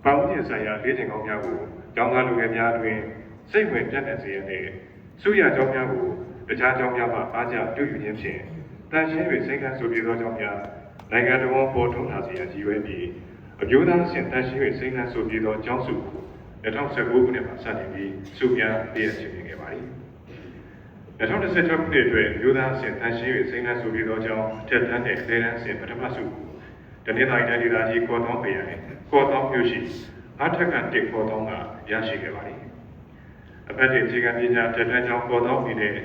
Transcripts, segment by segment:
ပေါင်းကျင်ဆိုင်ရာလေ့ကျင့်ကောင်းများကိုကျောင်းသားလူငယ်များအတွင်းစိတ်ဝင်ပြတ်တဲ့စေရတဲ့စုရကျောင်းများကိုတခြားကျောင်းများမှအားကျပြုယူခြင်းဖြင့်တန်ရှင်း၍စိတ်ကဆိုပြေသောကျောင်းများနိုင်ငံတော်ပေါ်ထွန်းလာစေရန်ရည်ရွယ်ပြီးအမျိုးသားအဆင့်တန်ရှင်း၍စိတ်ကဆိုပြေသောကျောင်းစုကို2019ခုနှစ်မှာစတင်ပြီးစုများပေးရခြင်းဖြစ်ခဲ့ပါသည်2016ခုနှစ်အတွက်မျိုးသားအဆင့်တန်ရှင်း၍စိတ်ကဆိုပြေသောကျောင်းထက်တန်းတဲ့ဒေသအဆင့်ပထမစုကိုတနင်္သာရီတိုင်းဒေသကြီးကော့သောင်းပြည်နယ်ကော့သောင်းမြို့ရှိအားထက်ကတစ်ကော့သောင်းကရရှိခဲ့ပါသည်အဖက်တဲ့အခြေခံပညာတက်တန်းကျောင်းကော့သောင်းပြည်နယ်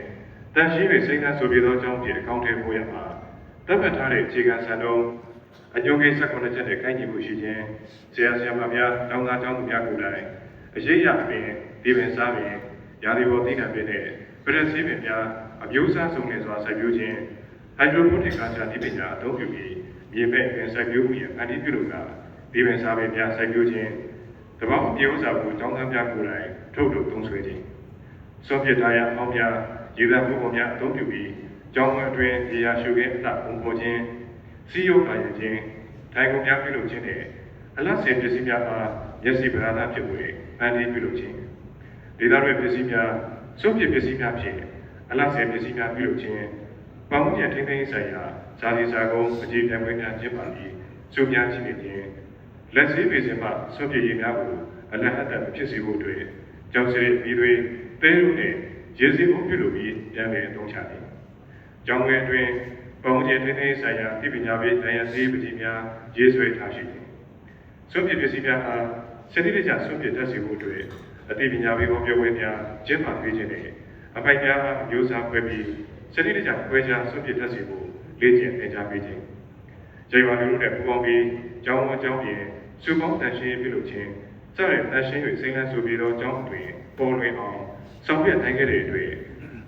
တန်ရှင်း၍စိတ်ကဆိုပြေသောကျောင်းပြည်အကောင့်ထဲပို့ရမှာတပ်မှတ်ထားတဲ့အခြေခံစံနှုန်းအညွှန်းကိန်း19ချက်နဲ့ကိုက်ညီမှုရှိခြင်းဆရာဆရာမများတောင်းသားကျောင်းသူများကိုယ်တိုင်အရေးရပင်ဒီပင်စားပင်ရာသီပေါ်သိခံပင်နဲ့ပရက်စီးပင်များအမျိုးအစားစုံလင်စွာစိုက်ပျိုးခြင်းဟိုက်ဒရိုပိုနစ်ကာချာဒီပညာအသုံးပြုပြီးမြေပဲပင်စိုက်ပျိုးမှုရန်အတည်ပြုလို့ကဒီပင်စားပင်များစိုက်ပျိုးခြင်းတပေါင်းပြေဥစားကိုကျောင်းသားများကိုယ်တိုင်ထုတ်လုပ်သုံးစွဲခြင်းစွန့်ပစ်ထားရအောင်များရေသမှုပေါ်များအသုံးပြုပြီးကျောင်းဝအတွင်းရေရာရှုခင်းအလှပုံပေါ်ခြင်းစီးရုံးပါရင်ခြင်းထိုင်ကုန်များပြုလုပ်ခြင်းနဲ့အလတ်စင်ပစ္စည်းများအားမျက်စိပဓာနာဖြစ်ဝေအန်တီပြုလုပ်ခြင်းဒေသတွင်ပစ္စည်းများစွန့်ပစ်ပစ္စည်းများဖြင့်အလတ်စင်ပစ္စည်းများပြုလုပ်ခြင်းပေါင်းပြန်ထိန်းသိမ်းဆိုင်ရာဇာတိစာကုန်းအခြေခံဝိညာဉ်ကျင်းပပြီးစုများရှိနေခြင်းလက်စည်းပေစင်မှစွန့်ပစ်ရေးများကိုအလတ်အတ္တဖြစ်စေဖို့အတွက်ကျောင်းစရိတ်ပြီးတွေတဲရုံနဲ့ရေစီးမှုပြုလုပ်ပြီးပြန်လည်အသုံးချသည်ကျောင်းဝင်းအတွင်းပေါင်းပြန်ထိန်းသိမ်းဆိုင်ရာဒီပညာပေးတရားစီးပစ္စည်းများရေးဆွဲထားရှိသည်စွန့်ပစ်ပစ္စည်းများအားစနစ်တကျစွန့်ပစ်တတ်စေဖို့အတွက်အသိပညာပေးပေါ်ပြောပွဲများကျင်းပပေးခြင်းနဲ့အပိုင်များအမျိုးအစားခွဲပြီးစနစ်တကျခွဲခြားစွန့်ပစ်တတ်စေဖို့လေ့ကျင့်သင်ကြားပေးခြင်းကျေးဝါလူတို့နဲ့ပူးပေါင်းပြီးကျောင်းဝန်ကျောင်းပြင်စုပေါင်းတန်ရှင်းပြုလုပ်ခြင်းစတဲ့တန်ရှင်း၍စိတ်နှံဆိုပြီးသောကျောင်းတွင်ပေါ်လွင်အောင်ဆောင်ရွက်နိုင်ခဲ့တဲ့အတွက်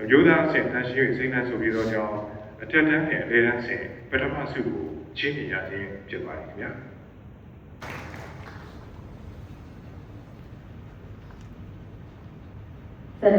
အမျိုးသားအဆင့်တန်ရှင်း၍စိတ်နှံဆိုပြီးသောကျောင်းအထက်တန်းနဲ့အလယ်တန်းဆင့်ပထမဆုကိုချီးမြှင့်ရခြင်းဖြစ်ပါတယ်ခင်ဗျာဆက်